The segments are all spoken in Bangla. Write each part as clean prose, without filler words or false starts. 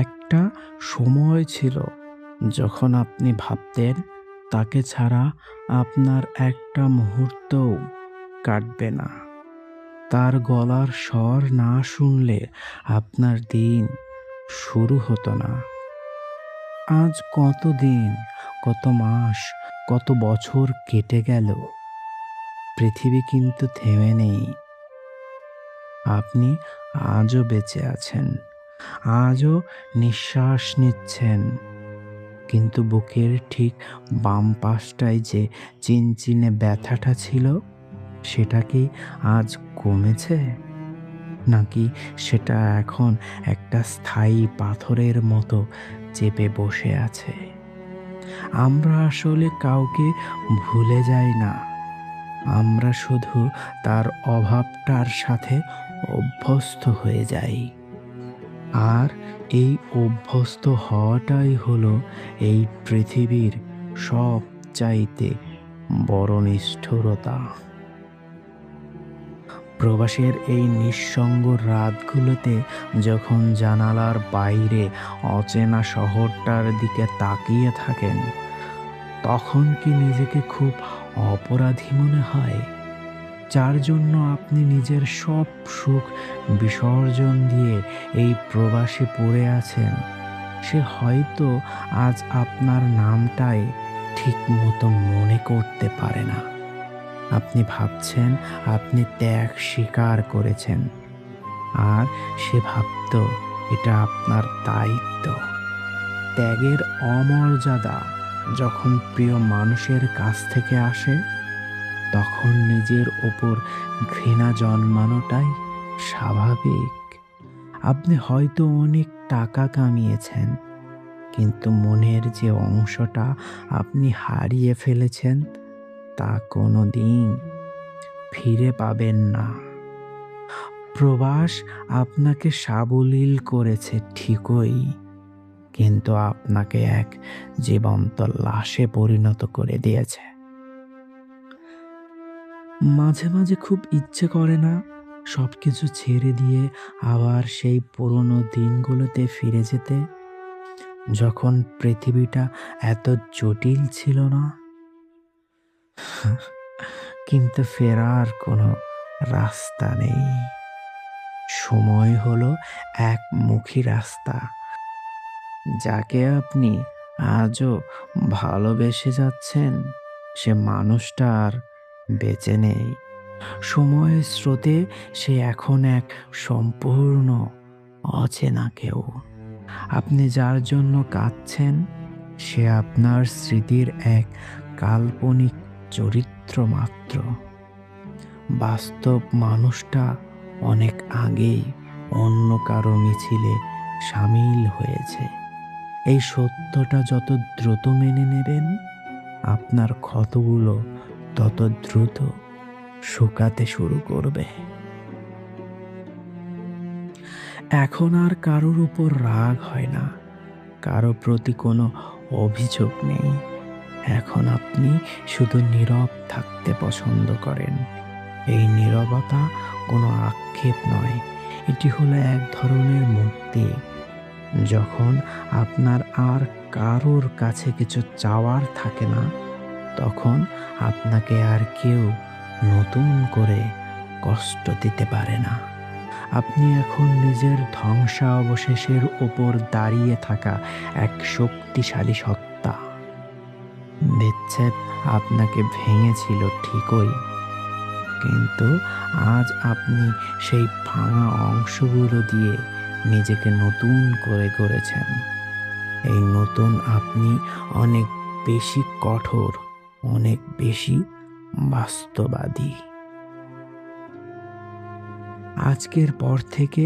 একটা সময় ছিল যখন আপনি ভাবতেন তাকে ছাড়া আপনার একটা মুহূর্তও কাটবে না। তার গলার স্বর না শুনলে আপনার দিন শুরু হতো না। আজ কত দিন, কত মাস, কত বছর কেটে গেল, পৃথিবী কিন্তু থেমে নেই। আপনি আজও বেঁচে আছেন, আজও নিঃশ্বাস নিচ্ছেন, কিন্তু বুকের ঠিক বাম পাশটায় যে চিনচিনে ব্যথাটা ছিল, সেটা কি আজ কমেছে? নাকি সেটা এখন একটা স্থায়ী পাথরের মতো চেপে বসে আছে? আমরা আসলে কাউকে ভুলে যাই না, আমরা শুধু তার অভাবটার সাথে অভ্যস্ত হয়ে যাই। আর এই অভ্যস্ত হওয়াটাই হলো এই পৃথিবীর সবচাইতে বড় নিষ্ঠুরতা। প্রবাসের এই নিঃসঙ্গ রাতগুলোতে যখন জানালার বাইরে অচেনা শহরটার দিকে তাকিয়ে থাকেন, তখন কি নিজেকে খুব অপরাধী মনে হয়? যার জন্য আপনি নিজের সব সুখ বিসর্জন দিয়ে এই প্রবাসে পড়ে আছেন, সে হয়তো আজ আপনার নামটাই ঠিক মতো মনে করতে পারে না। আপনি ভাবছেন আপনি ত্যাগ স্বীকার করেছেন, আর সে ভাবত এটা আপনার দায়িত্ব। ত্যাগের অমর্যাদা যখন প্রিয় মানুষের কাছ থেকে আসে, তখন নিজের ওপর ঘৃণা জন্মানোটাই স্বাভাবিক। আপনি হয়তো অনেক টাকা কামিয়েছেন, কিন্তু মনের যে অংশটা আপনি হারিয়ে ফেলেছেন, তা কোনো দিন ফিরে পাবেন না। প্রবাস আপনাকে সাবলীল করেছে ঠিকই, কিন্তু আপনাকে এক জীবন্ত লাশে পরিণত করে দিয়েছে। মাঝে মাঝে খুব ইচ্ছে করে না সবকিছু ছেড়ে দিয়ে আবার সেই পুরনো দিনগুলোতে ফিরে যেতে, যখন পৃথিবীটা এত জটিল ছিল না? কিন্তু ফেরার কোনো রাস্তা নেই। সময় হলো একমুখী রাস্তা। যাকে আপনি আজও ভালোবেসে যাচ্ছেন, সে মানুষটা আর বেঁচে নেই। সময়ের স্রোতে সে এখন এক সম্পূর্ণ অচেনা কেউ। আপনি যার জন্য কাঁদছেন, সে আপনার স্মৃতির এক কাল্পনিক চরিত্র মাত্র। বাস্তব মানুষটা অনেক আগেই অন্য কারো মিছিলে সামিল হয়েছে। এই সত্যটা যত দ্রুত মেনে নেবেন, আপনার ক্ষতগুলো তত দ্রুত শুকাতে শুরু করবে। এখন আর কারোর উপর রাগ হয় না, কারো প্রতি কোনো অভিযোগ নেই। এখন আপনি শুধু নীরব থাকতে পছন্দ করেন। এই নীরবতা কোনো আক্ষেপ নয়, এটি হলো এক ধরনের মুক্তি। যখন আপনার আর কারোর কাছে কিছু চাওয়ার থাকে না, তখন আপনাকে আর কেউ নতুন করে কষ্ট দিতে পারে না। আপনি এখন নিজের ধ্বংসাবশেষের ওপর দাঁড়িয়ে থাকা এক শক্তিশালী সত্তা। বিচ্ছেদ আপনাকে ভেঙেছিল ঠিকই, কিন্তু আজ আপনি সেই ভাঙা অংশগুলো দিয়ে নিজেকে নতুন করে গড়েছেন। এই নতুন আপনি অনেক বেশি কঠোর, অনেক বেশি বাস্তববাদী। আজকের পর থেকে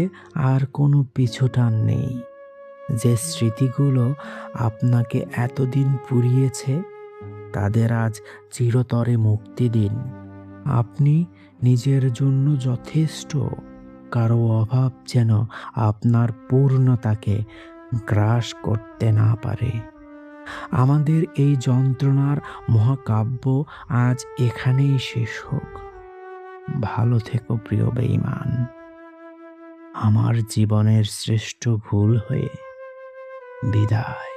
আর কোনো পিছুটান নেই। যে স্মৃতিগুলো আপনাকে এতদিন পুড়িয়েছে, তাদের আজ চিরতরে মুক্তি দিন। আপনি নিজের জন্য যথেষ্ট, কারো অভাব যেন আপনার পূর্ণতাকে গ্রাস করতে না পারে। আমাদের এই যন্ত্রণার মহাকাব্য আজ এখানেই শেষ হোক। ভালো থেকো প্রিয় বেঈমান। আমার জীবনের শ্রেষ্ঠ ভুল হয়ে বিদায়।